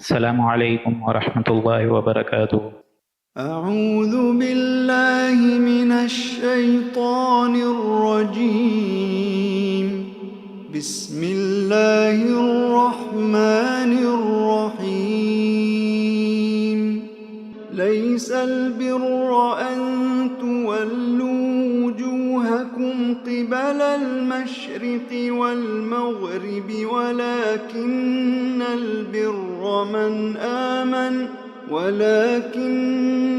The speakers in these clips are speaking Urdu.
السلام علیکم ورحمۃ اللہ وبرکاتہ۔ اعوذ باللہ من الشیطان الرجیم، بسم اللہ الرحمن الرحیم۔ لیس البر ان تولوا وجوہکم قبل المشرق والمغرب ولكن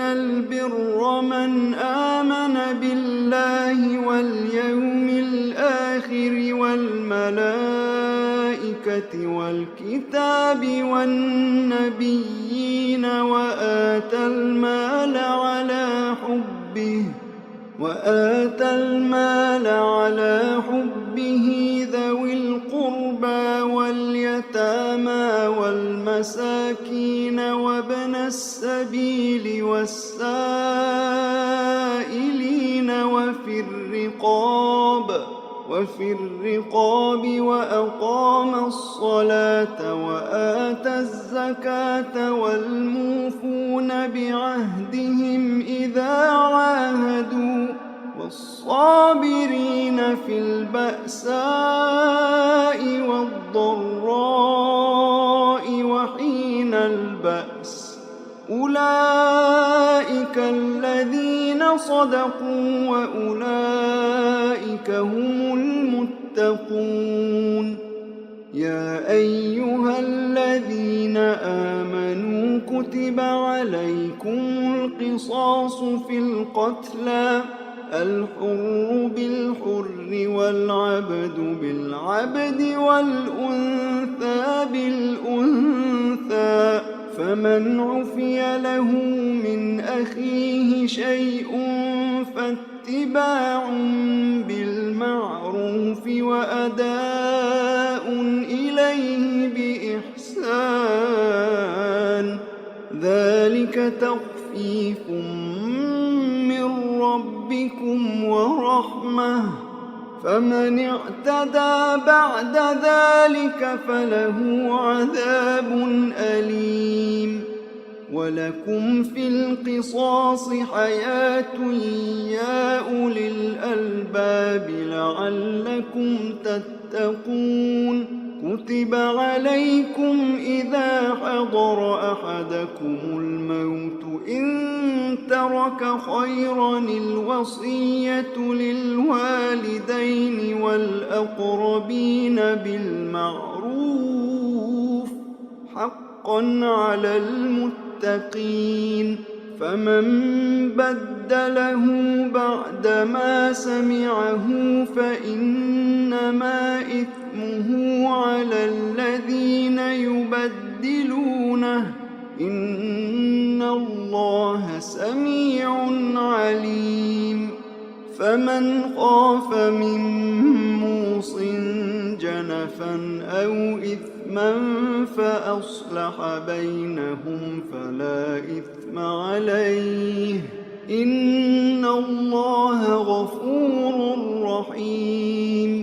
البر من آمن بالله واليوم الآخر والملائكة والكتاب والنبيين وآتى المال على حبه ذوي القربى واليتامى والمساكين وابن السبيل والسائلين وفي الرقاب وأقام الصلاة وآتى الزكاة والموفون بعهدهم إذا عاهدوا والصابرين في البأساء والضراء وحين البأس أولئك الذين صدقوا وأولئك هم المتقون۔ يا أيها الذين آمنوا كتب عليكم القصاص في القتلى، الحر بالحر والعبد بالعبد والأنثى بالأنثى، فمن عفي له من أخيه شيء فاتباع بالمعروف وأداء إليه بإحسان، ذلك تخفيف من ربكم ورحمة، فمن اعتدى بعد ذلك فله عذاب أليم۔ وَلَكُمْ فِي الْقِصَاصِ حَيَاةٌ يَا أُولِي الْأَلْبَابِ لَعَلَّكُمْ تَتَّقُونَ۔ كُتِبَ عَلَيْكُمْ إِذَا حَضَرَ أَحَدَكُمُ الْمَوْتُ إِن تَرَكَ خَيْرًا الْوَصِيَّةُ لِلْوَالِدَيْنِ وَالْأَقْرَبِينَ بِالْمَعْرُوفِ حَقًّا عَلَى الْمُتَّقِينَ، فَمَن بَدَّلَهُ بَعْدَمَا سَمِعَهُ فَإِنَّمَا إِثْمُهُ عَلَى الَّذِينَ يُبَدِّلُونَهُ، إِنَّ اللَّهَ سَمِيعٌ عَلِيمٌ۔ فَمَنْ خَافَ مِن مُّوصٍ جَنَفًا أَوْ إِثْمًا فَأَصْلَحَ بَيْنَهُمْ فَلَا إِثْمَ عَلَيْهِ، إِنَّ اللَّهَ غَفُورٌ رَّحِيمٌ۔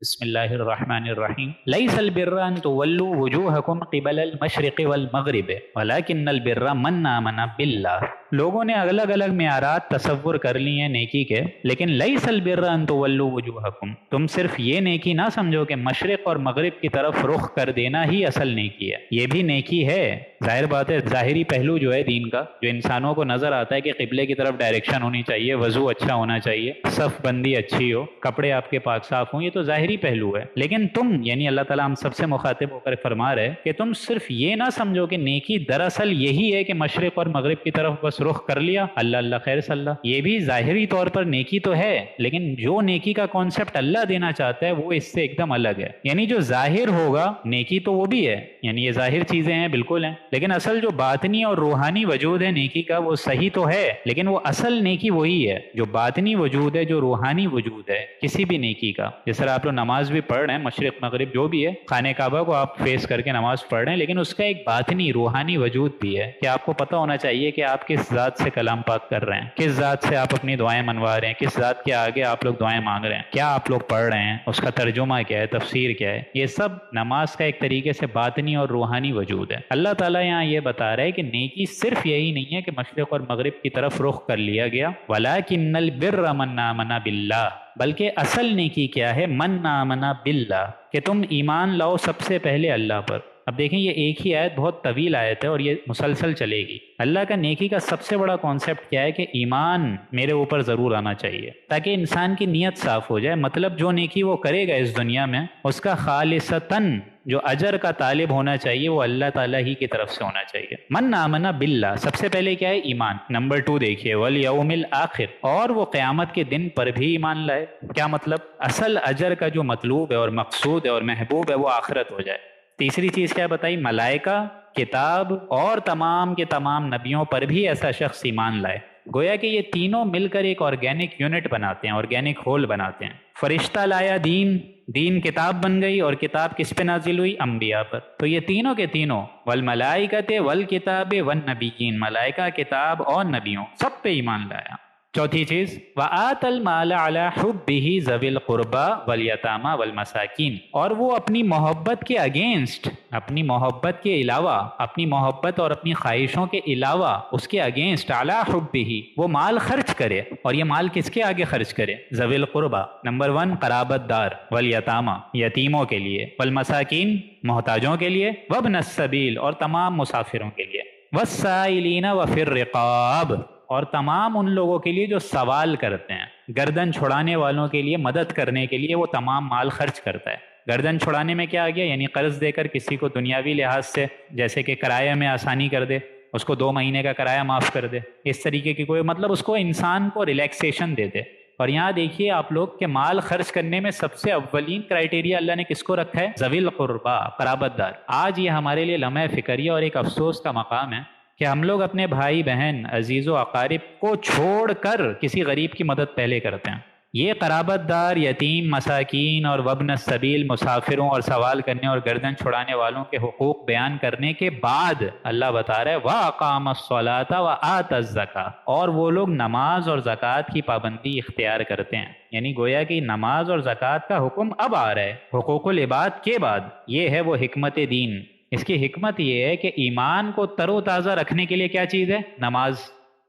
بسم اللہ الرحمن الرحیم۔ لیس البر ان تولوا وجوہکم قبل المشرق والمغرب ولکن البر من آمن باللہ۔ لوگوں نے الگ الگ معیارات تصور کر لی ہیں نیکی کے، لیکن لیس البر ان تولوا وجوہکم، تم صرف یہ نیکی نہ سمجھو کہ مشرق اور مغرب کی طرف رخ کر دینا ہی اصل نیکی ہے۔ یہ بھی نیکی ہے، ظاہر بات ہے، ظاہری پہلو جو ہے دین کا، جو انسانوں کو نظر آتا ہے کہ قبلے کی طرف ڈائریکشن ہونی چاہیے، وضو اچھا ہونا چاہیے، صف بندی اچھی ہو، کپڑے آپ کے پاک صاف ہوں، یہ تو ظاہری پہلو ہے۔ لیکن تم یعنی اللہ تعالیٰ ہم سب سے مخاطب ہو کر فرما رہے کہ تم صرف یہ نہ سمجھو کہ نیکی دراصل یہی ہے کہ مشرق اور مغرب کی طرف بس رخ کر لیا، اللہ اللہ خیر صلی اللہ، یہ بھی ظاہری طور پر نیکی تو ہے، لیکن جو نیکی کا کانسیپٹ اللہ دینا چاہتا ہے وہ اس سے ایک دم الگ ہے۔ یعنی جو ظاہر ہوگا نیکی تو وہ بھی ہے، یعنی یہ ظاہر چیزیں ہیں بالکل ہیں، لیکن اصل جو باطنی اور روحانی وجود ہے نیکی کا وہ صحیح تو ہے، لیکن وہ اصل نیکی وہی ہے جو باطنی وجود ہے، جو روحانی وجود ہے کسی بھی نیکی کا۔ جس طرح آپ لوگ نماز بھی پڑھ رہے ہیں، مشرق مغرب جو بھی ہے، خانہ کعبہ کو آپ فیس کر کے نماز پڑھ رہے ہیں، لیکن اس کا ایک باطنی روحانی وجود بھی ہے کہ آپ کو پتہ ہونا چاہیے کہ آپ کس ذات سے کلام پاک کر رہے ہیں، کس ذات سے آپ اپنی دعائیں منوا رہے ہیں، کس ذات کے آگے آپ لوگ دعائیں مانگ رہے ہیں، کیا آپ لوگ پڑھ رہے ہیں، اس کا ترجمہ کیا ہے، تفسیر کیا ہے۔ یہ سب نماز کا ایک طریقے سے باطنی اور روحانی وجود ہے۔ اللہ تعالیٰ یہاں یہ بتا رہا ہے کہ نیکی صرف یہی نہیں ہے کہ مشرق اور مغرب کی طرف رخ کر لیا گیا، وَلَٰكِنَّ الْبِرَّ مَنْ آمَنَ بِاللَّهِ، بلکہ اصل نیکی کیا ہے، من آمن باللہ، کہ تم ایمان لاؤ سب سے پہلے اللہ پر۔ اب دیکھیں یہ ایک ہی آیت بہت طویل آیت ہے اور یہ مسلسل چلے گی۔ اللہ کا نیکی کا سب سے بڑا کانسیپٹ کیا ہے کہ ایمان میرے اوپر ضرور آنا چاہیے تاکہ انسان کی نیت صاف ہو جائے، مطلب جو نیکی وہ کرے گا اس دنیا میں اس کا خالصتاً جو اجر کا طالب ہونا چاہیے وہ اللہ تعالیٰ ہی کی طرف سے ہونا چاہیے۔ من آمن باللہ، سب سے پہلے کیا ہے، ایمان۔ نمبر 2 دیکھیے، والیوم الآخر، اور وہ قیامت کے دن پر بھی ایمان لائے۔ کیا مطلب، اصل اجر کا جو مطلوب ہے اور مقصود ہے اور محبوب ہے وہ آخرت ہو جائے۔ تیسری چیز کیا بتائی، ملائکہ، کتاب اور تمام کے تمام نبیوں پر بھی ایسا شخص ایمان لائے۔ گویا کہ یہ تینوں مل کر ایک آرگینک یونٹ بناتے ہیں، آرگینک ہول بناتے ہیں۔ فرشتہ لایا دین، دین کتاب بن گئی، اور کتاب کس پہ نازل ہوئی، انبیاء پر۔ تو یہ تینوں کے تینوں، والملائکۃ والکتاب والنبیین، ملائکہ، کتاب اور نبیوں سب پہ ایمان لایا۔ چوتھی چیز، وَآتَ الْمَالَ عَلَىٰ حُبِّهِ ذَوِي الْقُرْبَىٰ وَالْيَتَامَىٰ وَالْمَسَاكِينِ، اور وہ اپنی محبت کے اگینسٹ، اپنی محبت کے علاوہ، اپنی محبت اور اپنی خواہشوں کے علاوہ اس کے اگینسٹ، عَلَىٰ حُبِّهِ، وہ مال خرچ کرے، اور یہ مال کس کے آگے خرچ کرے، ذوی القربیٰ، نمبر 1 قرابت دار، والیتامہ، یتیموں کے لیے، والمساکین، محتاجوں کے لیے، وابن السبیل، اور تمام مسافروں کے لیے، والسائلین وفی الرقاب، اور تمام ان لوگوں کے لیے جو سوال کرتے ہیں، گردن چھڑانے والوں کے لیے مدد کرنے کے لیے وہ تمام مال خرچ کرتا ہے۔ گردن چھڑانے میں کیا آ گیا، یعنی قرض دے کر کسی کو دنیاوی لحاظ سے، جیسے کہ کرایہ میں آسانی کر دے، اس کو 2 مہینے کا کرایہ معاف کر دے، اس طریقے کی کوئی مطلب اس کو انسان کو ریلیکسیشن دے دے۔ اور یہاں دیکھیے آپ لوگ کہ مال خرچ کرنے میں سب سے اولین کرائیٹیریا اللہ نے کس کو رکھا ہے، ذوی القربیٰ، قرابت دار۔ آج یہ ہمارے لیے لمحہ فکریہ اور ایک افسوس کا مقام ہے کہ ہم لوگ اپنے بھائی بہن، عزیز و اقارب کو چھوڑ کر کسی غریب کی مدد پہلے کرتے ہیں۔ یہ قرابت دار، یتیم، مساکین اور وابن السبیل، مسافروں اور سوال کرنے اور گردن چھڑانے والوں کے حقوق بیان کرنے کے بعد اللہ بتا رہا ہے وَأَقَامَ الصَّلَاةَ وَآتَى الزَّكَاةَ، اور وہ لوگ نماز اور زکوٰۃ کی پابندی اختیار کرتے ہیں۔ یعنی گویا کہ نماز اور زکوٰۃ کا حکم اب آ رہا ہے حقوق العباد کے بعد۔ یہ ہے وہ حکمت دین۔ اس کی حکمت یہ ہے کہ ایمان کو تر و تازہ رکھنے کے لیے کیا چیز ہے، نماز۔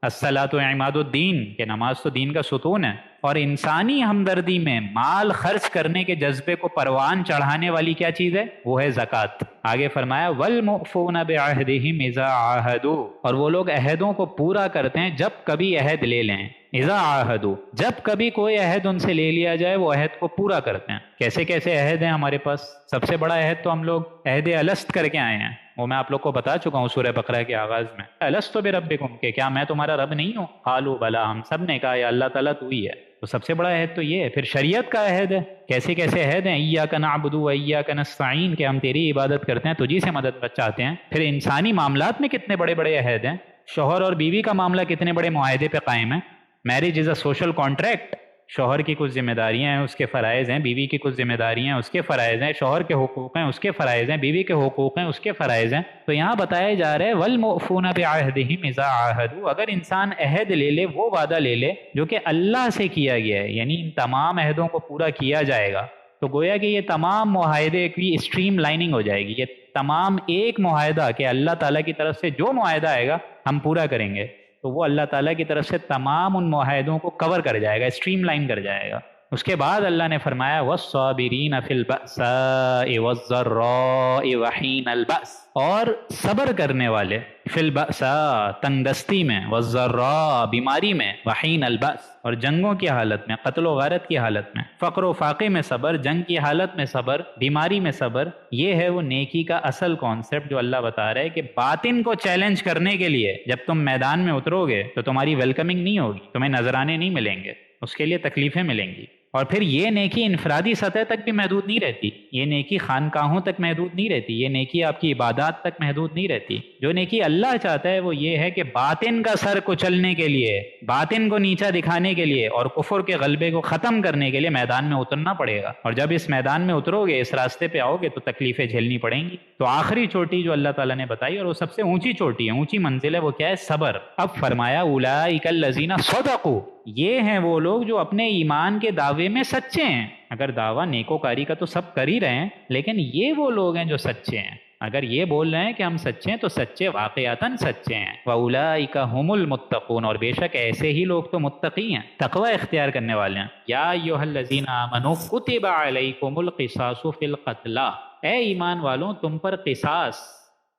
الصلاۃ عماد الدین، کہ نماز تو دین کا ستون ہے۔ اور انسانی ہمدردی میں مال خرچ کرنے کے جذبے کو پروان چڑھانے والی کیا چیز ہے، وہ ہے زکوٰۃ۔ آگے فرمایا وَالْمُوفُونَ بِعَهْدِهِمْ إِذَا عَاهَدُوا، اور وہ لوگ عہدوں کو پورا کرتے ہیں جب کبھی عہد لے لیں۔ اذا عاہدوا، جب کبھی کوئی عہد ان سے لے لیا جائے وہ عہد کو پورا کرتے ہیں۔ کیسے کیسے عہد ہیں ہمارے پاس؟ سب سے بڑا عہد تو ہم لوگ عہد الست کر کے آئے ہیں، وہ میں آپ لوگ کو بتا چکا ہوں سورہ بقرہ کے آغاز میں، الست بربکم، کہ کیا میں تمہارا رب نہیں ہوں؟ قالوا بلا، ہم سب نے کہا یا اللہ تعالیٰ تو ہی ہے۔ تو سب سے بڑا عہد تو یہ ہے۔ پھر شریعت کا عہد ہے، کیسے کیسے عہد ہیں، ایاک نعبد و ایاک نستعین، کہ ہم تیری عبادت کرتے ہیں، تجھی سے مدد چاہتے ہیں۔ پھر انسانی معاملات میں کتنے بڑے بڑے عہد ہیں، شوہر اور بیوی کا معاملہ کتنے بڑے معاہدے پہ قائم ہے۔ Marriage is a social contract, شوہر کی کچھ ذمہ داریاں ہیں، اس کے فرائض ہیں، بیوی کی کچھ ذمہ داریاں ہیں، اس کے فرائض ہیں، شوہر کے حقوق ہیں، اس کے فرائض ہیں، بیوی کے حقوق ہیں، اس کے فرائض ہیں۔ تو یہاں بتایا جا رہا ہے وَالْمُوفُونَ بِعَهْدِهِمْ إِذَا عَاهَدُوا، اگر انسان عہد لے لے، وہ وعدہ لے لے جو کہ اللہ سے کیا گیا ہے، یعنی ان تمام عہدوں کو پورا کیا جائے گا، تو گویا کہ یہ تمام معاہدے کی اسٹریم لائننگ ہو جائے گی۔ یہ تمام ایک معاہدہ کہ اللہ تعالیٰ کی طرف سے جو معاہدہ آئے گا ہم پورا کریں گے، تو وہ اللہ تعالیٰ کی طرف سے تمام ان معاہدوں کو کور کر جائے گا، اسٹریم لائن کر جائے گا۔ اس کے بعد اللہ نے فرمایا وَالصَّابِرِينَ فِي الْبَأْسَاءِ وَالضَّرَّاءِ وَحِينَ الْبَأْسِ، اور صبر کرنے والے، فی البأساء تنگ دستی میں، والضراء بیماری میں، وحین البأس اور جنگوں کی حالت میں، قتل و غارت کی حالت میں، فقر و فاقے میں صبر، جنگ کی حالت میں صبر، بیماری میں صبر۔ یہ ہے وہ نیکی کا اصل کانسیپٹ جو اللہ بتا رہا ہے کہ باطن کو چیلنج کرنے کے لیے جب تم میدان میں اترو گے تو تمہاری ویلکمنگ نہیں ہوگی، تمہیں نذرانے نہیں ملیں گے، اس کے لیے تکلیفیں ملیں گی۔ اور پھر یہ نیکی انفرادی سطح تک بھی محدود نہیں رہتی، یہ نیکی خانقاہوں تک محدود نہیں رہتی، یہ نیکی آپ کی عبادات تک محدود نہیں رہتی۔ جو نیکی اللہ چاہتا ہے وہ یہ ہے کہ باطن کا سر کچلنے کے لیے، باطن کو نیچا دکھانے کے لیے اور کفر کے غلبے کو ختم کرنے کے لیے میدان میں اترنا پڑے گا، اور جب اس میدان میں اترو گے، اس راستے پہ آؤ گے تو تکلیفیں جھیلنی پڑیں گی۔ تو آخری چوٹی جو اللہ تعالیٰ نے بتائی، اور وہ سب سے اونچی چوٹی ہے، اونچی منزل ہے، وہ کیا ہے؟ صبر۔ اب فرمایا اولئک الذین صدقوا، یہ ہیں وہ لوگ جو اپنے ایمان کے دعوے میں سچے ہیں۔ اگر دعویٰ نیکوکاری کا تو سب کر ہی رہے ہیں، لیکن یہ وہ لوگ ہیں جو سچے ہیں۔ اگر یہ بول رہے ہیں کہ ہم سچے ہیں تو سچے واقعتاً سچے ہیں۔ وَأُولَئِكَ هُمُ الْمُتَّقُونَ، اور بے شک ایسے ہی لوگ تو متقی ہیں، تقوی اختیار کرنے والے ہیں۔ یا ایھا الذین آمنوا کتب علیکم القصاص فی القتلی، اے ایمان والوں تم پر قصاص،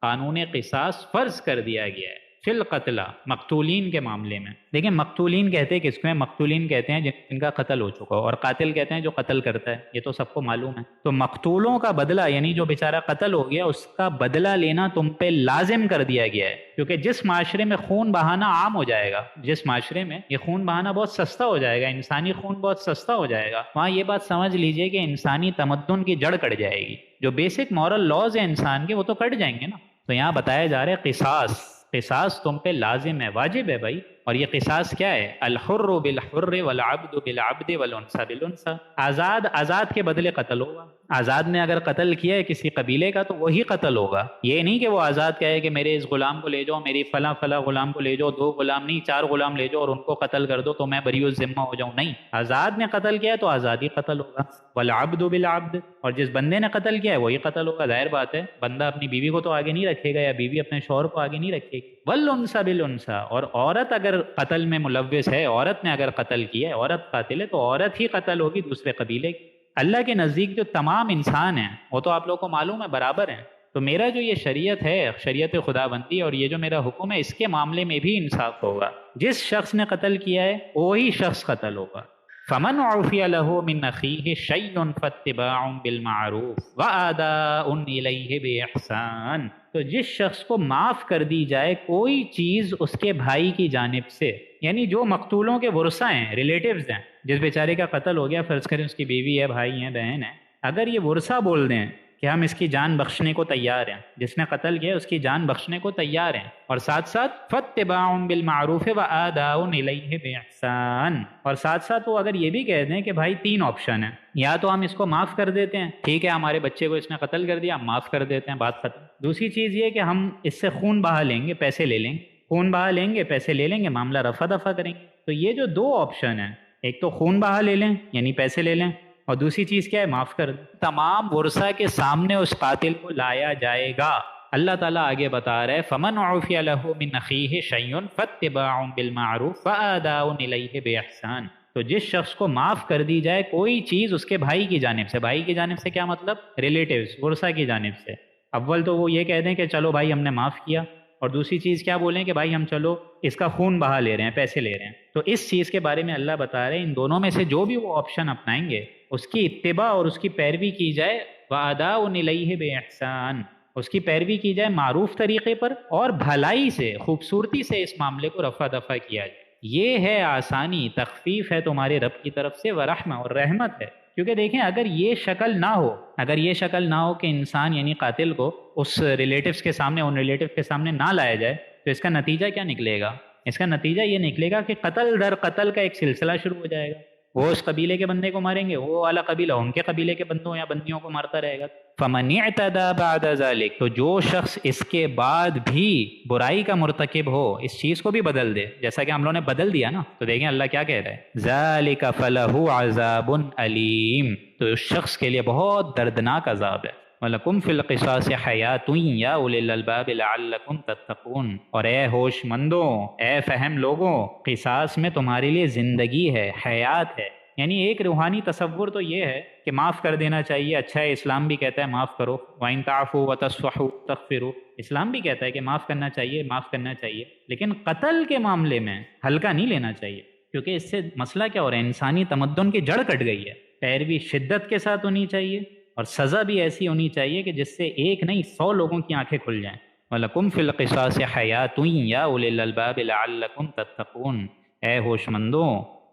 قانون قصاص فرض کر دیا گیا ہے، فی القتلی، مقتولین کے معاملے میں۔ دیکھیں مقتولین کہتے ہیں کس کو ہیں؟ مقتولین کہتے ہیں جن کا قتل ہو چکا ہو، اور قاتل کہتے ہیں جو قتل کرتا ہے، یہ تو سب کو معلوم ہے۔ تو مقتولوں کا بدلہ، یعنی جو بیچارہ قتل ہو گیا اس کا بدلہ لینا تم پہ لازم کر دیا گیا ہے، کیونکہ جس معاشرے میں خون بہانا عام ہو جائے گا، جس معاشرے میں یہ خون بہانا بہت سستا ہو جائے گا، انسانی خون بہت سستا ہو جائے گا، وہاں یہ بات سمجھ لیجئے کہ انسانی تمدن کی جڑ کٹ جائے گی۔ جو بیسک مورل لاز ہیں انسان کے وہ تو کٹ جائیں گے نا۔ تو یہاں بتایا جا رہا ہے قصاص، قصاص تم پہ لازم ہے، واجب ہے بھائی۔ اور یہ قصاص کیا ہے؟ الحر بالحر والعبد بالعبد والانثى بالانثى، آزاد کے بدلے قتل ہوگا۔ آزاد نے اگر قتل کیا ہے کسی قبیلے کا تو وہی قتل ہوگا۔ یہ نہیں کہ وہ آزاد کہے کہ میرے اس غلام کو لے جاؤ، میری فلاں غلام کو لے جاؤ، 2 غلام نہیں 4 غلام لے جاؤ اور ان کو قتل کر دو تو میں بری الذمہ ہو جاؤں، نہیں، آزاد نے قتل کیا ہے تو آزادی قتل ہوگا۔ والعبد بالعبد، اور جس بندے نے قتل کیا ہے وہی قتل ہوگا۔ ظاہر بات ہے بندہ اپنی بیوی کو تو آگے نہیں رکھے گا، یا بیوی اپنے شوہر کو آگے نہیں رکھے گی۔ والانثى بالانثى، اور عورت اگر قتل میں ملوث ہے، عورت نے اگر قتل کیا ہے، عورت قاتل ہے تو عورت ہی قتل ہوگی دوسرے قبیلے کی۔ اللہ کے نزدیک جو تمام انسان ہیں وہ تو آپ لوگوں کو معلوم ہے برابر ہیں۔ تو میرا جو یہ شریعت ہے، شریعت خدا بندی، اور یہ جو میرا حکم ہے، اس کے معاملے میں بھی انصاف ہوگا۔ جس شخص نے قتل کیا ہے وہی شخص قتل ہوگا۔ فمن عفی له من اخیہ شیء فاتباع بالمعروف واداء الیہ باحسان، تو جس شخص کو معاف کر دی جائے کوئی چیز اس کے بھائی کی جانب سے، یعنی جو مقتولوں کے ورثہ ہیں، ریلیٹیوز ہیں، جس بیچارے کا قتل ہو گیا، فرض کریں اس کی بیوی ہے، بھائی ہیں، بہن ہے، اگر یہ ورثہ بول دیں کہ ہم اس کی جان بخشنے کو تیار ہیں، جس نے قتل کیا اس کی جان بخشنے کو تیار ہیں، اور ساتھ ساتھ فاتباع بالمعروف واداء الیہ باحسان، اور ساتھ ساتھ وہ اگر یہ بھی کہہ دیں کہ بھائی 3 آپشن ہیں، یا تو ہم اس کو معاف کر دیتے ہیں، ٹھیک ہے ہمارے بچے کو اس نے قتل کر دیا، ہم معاف کر دیتے ہیں، بات ختم۔ دوسری چیز یہ کہ ہم اس سے خون بہا لیں گے، پیسے لے لیں گے، خون بہا لیں گے، پیسے لے لیں گے، معاملہ رفع دفع کریں گے۔ تو یہ جو 2 آپشن ہیں، ایک تو خون بہا لے لیں یعنی پیسے لے لیں، اور دوسری چیز کیا ہے؟ معاف کر دیں۔ تمام ورثہ کے سامنے اس قاتل کو لایا جائے گا۔ اللہ تعالیٰ آگے بتا رہا ہے فمن عفی له من اخیہ شیء فاتباع بالمعروف واداء الیہ باحسان، تو جس شخص کو معاف کر دی جائے کوئی چیز اس کے بھائی کی جانب سے، بھائی کی جانب سے کیا مطلب؟ ریلیٹیوز، ورثہ کی جانب سے۔ اول تو وہ یہ کہہ دیں کہ چلو بھائی ہم نے معاف کیا، اور دوسری چیز کیا بولیں کہ بھائی ہم چلو اس کا خون بہا لے رہے ہیں، پیسے لے رہے ہیں۔ تو اس چیز کے بارے میں اللہ بتا رہے ہیں ان دونوں میں سے جو بھی وہ آپشن اپنائیں گے اس کی اتباع اور اس کی پیروی کی جائے، واداء الیہ باحسان، اس کی پیروی کی جائے معروف طریقے پر، اور بھلائی سے، خوبصورتی سے اس معاملے کو رفع دفع کیا جائے۔ یہ ہے آسانی، تخفیف ہے تمہارے رب کی طرف سے، ورحمہ، اور رحمت ہے۔ کیونکہ دیکھیں اگر یہ شکل نہ ہو کہ انسان یعنی قاتل کو اس ریلیٹیوز کے سامنے، ان ریلیٹیو کے سامنے نہ لایا جائے، تو اس کا نتیجہ کیا نکلے گا؟ اس کا نتیجہ یہ نکلے گا کہ قتل در قتل کا ایک سلسلہ شروع ہو جائے گا۔ وہ اس قبیلے کے بندے کو ماریں گے، وہ والا قبیلہ ان کے قبیلے کے بندوں یا بندیوں کو مارتا رہے گا۔ فمن اعتدى بعد ذلك، تو جو شخص اس کے بعد بھی برائی کا مرتکب ہو، اس چیز کو بھی بدل دے، جیسا کہ ہم لوگوں نے بدل دیا نا، تو دیکھیں اللہ کیا کہہ رہا ہے، ذالک فلہ عذاب علیم، تو اس شخص کے لیے بہت دردناک عذاب ہے۔ وَلَكُمْ فِي الْقِصَاصِ حَيَاةٌ يَا أُولِي الْأَلْبَابِ لَعَلَّكُمْ تَتَّقُونَ، اور اے ہوش مندوں، اے فہم لوگوں، قصاص میں تمہارے لیے زندگی ہے، حیات ہے۔ یعنی ایک روحانی تصور تو یہ ہے کہ معاف کر دینا چاہیے، اچھا ہے، اسلام بھی کہتا ہے معاف کرو، وَإِن تَعْفُوا وَتَصْفَحُوا وَتَغْفِرُوا، اسلام بھی کہتا ہے کہ معاف کرنا چاہیے، معاف کرنا چاہیے، لیکن قتل کے معاملے میں ہلکا نہیں لینا چاہیے، کیونکہ اس سے مسئلہ کیا ہو رہا ہے، انسانی تمدن کی جڑ کٹ گئی ہے۔ پیروی شدت کے ساتھ ہونی چاہیے، اور سزا بھی ایسی ہونی چاہیے کہ جس سے ایک نہیں 100 لوگوں کی آنکھیں کھل جائیں۔ وَلَكُمْ فِي الْقِصَاصِ حَيَاةٌ يَا أُولِي الْأَلْبَابِ لَعَلَّكُمْ تَتَّقُونَ، اے ہوش مندوں،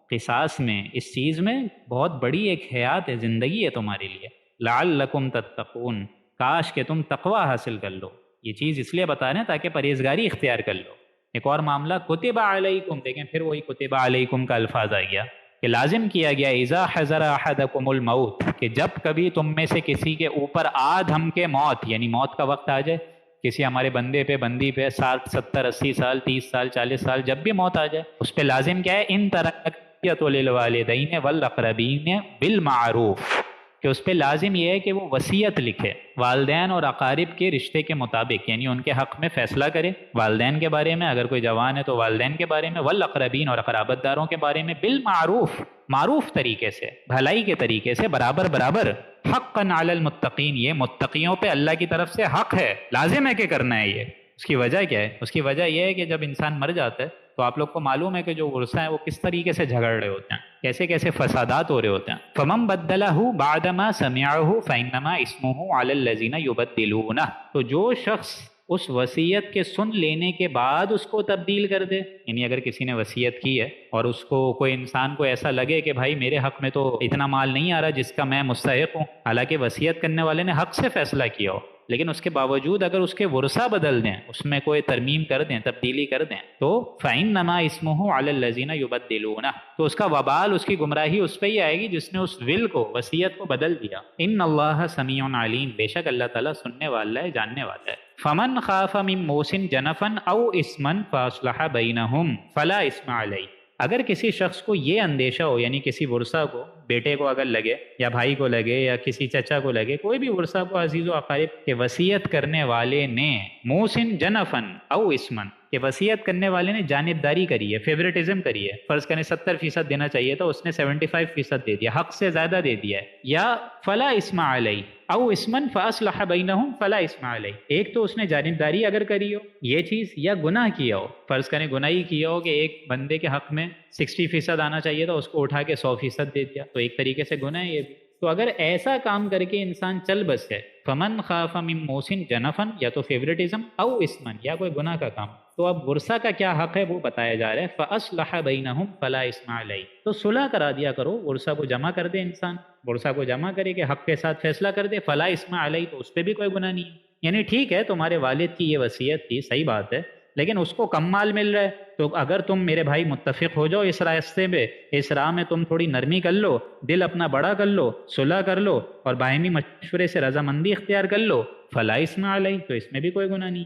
قصاص میں، اس چیز میں بہت بڑی ایک حیات ہے، زندگی ہے تمہارے لیے، لعلکم تتقون، کاش کہ تم تقوی حاصل کر لو۔ یہ چیز اس لیے بتا رہے ہیں تاکہ پرہیزگاری اختیار کر لو۔ ایک اور معاملہ کتب علیکم، دیکھیں پھر وہی کتب علیکم کا الفاظ آ گیا کہ لازم کیا گیا اذا حضر احدکم الموت، کہ جب کبھی تم میں سے کسی کے اوپر آ دھم کے موت، یعنی موت کا وقت آ جائے، کسی ہمارے بندے پہ بندی پہ 60 70 80 سال 30 سال 40 سال جب بھی موت آ جائے، اس پہ لازم کیا ہے ان ترکیت للوالدین والاقربین بالمعروف، کہ اس پہ لازم یہ ہے کہ وہ وصیت لکھے والدین اور اقارب کے رشتے کے مطابق، یعنی ان کے حق میں فیصلہ کرے والدین کے بارے میں، اگر کوئی جوان ہے تو والدین کے بارے میں، والاقربین اور قرابت داروں کے بارے میں، بالمعروف، معروف طریقے سے، بھلائی کے طریقے سے، برابر برابر، حقا علی المتقین، یہ متقیوں پہ اللہ کی طرف سے حق ہے، لازم ہے کہ کرنا ہے یہ۔ اس کی وجہ کیا ہے؟ اس کی وجہ یہ ہے کہ جب انسان مر جاتا ہے تو آپ لوگ کو معلوم ہے کہ جو ورثہ ہیں وہ کس طریقے سے جھگڑ رہے ہوتے ہیں، کیسے کیسے فسادات ہو رہے ہوتے ہیں۔ فمن بدلہ بعد ما سمعہ فانما اسمہ علی الذین یبدلونہ، تو جو شخص اس وصیت کے سن لینے کے بعد اس کو تبدیل کر دے، یعنی اگر کسی نے وصیت کی ہے اور اس کو کوئی انسان کو ایسا لگے کہ بھائی میرے حق میں تو اتنا مال نہیں آ رہا جس کا میں مستحق ہوں، حالانکہ وصیت کرنے والے نے حق سے فیصلہ کیا ہو، لیکن اس کے باوجود اگر اس کے ورثہ بدل دیں، اس میں کوئی ترمیم کر دیں، تبدیلی کر دیں، تو فَإِنَّمَا اسْمُهُ عَلَى الَّذِينَ يُبَدِّلُونَ، تو اس کا وبال، اس کی گمراہی اس پہ ہی آئے گی جس نے اس ول کو، وصیت کو بدل دیا۔ ان اللہ سمیع علیم، بے شک اللہ تعالیٰ سننے والا ہے، جاننے والا ہے۔ فمن خاف من موس جنفا او اسما فاصلح بینہم فلا اسم علیہ، اگر کسی شخص کو یہ اندیشہ ہو، یعنی کسی ورثہ کو، بیٹے کو اگر لگے یا بھائی کو لگے یا کسی چچا کو لگے، کوئی بھی ورثہ کو، عزیز و اقارب، کہ وصیت کرنے والے نے موسن جنفن او اسمن، کہ وصیت کرنے والے نے جانبداری کری ہے، فیورٹزم کری ہے، فرض کریں 70% دینا چاہیے تھا، اس نے 75% دے دیا، حق سے زیادہ دے دیا ہے، یا فلا اسم علیہ او اسمن فاصلح بینہم فلا اسم علیہ، ایک تو اس نے جانبداری اگر کری ہو یہ چیز، یا گناہ کیا ہو، فرض کریں گناہ ہی کیا ہو کہ ایک بندے کے حق میں 60% آنا چاہیے تھا، اس کو اٹھا کے 100% دے دیا، تو ایک طریقے سے گناہ ہے یہ بھی۔ تو اگر ایسا کام کر کے انسان چل بس ہے، فمن خاف من موسن جنفن، یا تو فیورٹزم، او اسمن، یا کوئی گناہ کا کام، تو اب ورثہ کا کیا حق ہے وہ بتایا جا رہا ہے، فاصلح بینہم فلا اسم علیہ، تو صلح کرا دیا کرو، ورثہ کو جمع کر دے انسان، ورثہ کو جمع کرے کہ حق کے ساتھ فیصلہ کر دے، فلا اسم علیہ، تو اس پہ بھی کوئی گناہ نہیں ہے۔ یعنی ٹھیک ہے تمہارے والد کی یہ وصیت تھی، صحیح بات ہے، لیکن اس کو کم مال مل رہا ہے، تو اگر تم میرے بھائی متفق ہو جاؤ اس راستے میں، اس راہ میں تم تھوڑی نرمی کر لو، دل اپنا بڑا کر لو، صلح کر لو، اور باہمی مشورے سے رضامندی اختیار کر لو، فلا اسم علیہ، تو اس میں بھی کوئی گناہ نہیں۔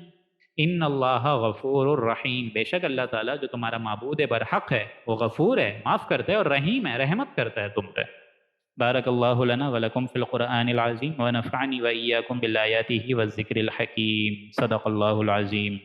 ان اللہ غفور الرحیم، بے شک اللہ تعالیٰ جو تمہارا معبود برحق ہے وہ غفور ہے، معاف کرتا ہے، اور رحیم ہے، رحمت کرتا ہے تم پہ۔ بارک اللہ لنا ولکم فی القرآن العظیم ونفعنی وإیاکم بالآیاتہ والذکر الحکیم، صدق اللہ العظیم۔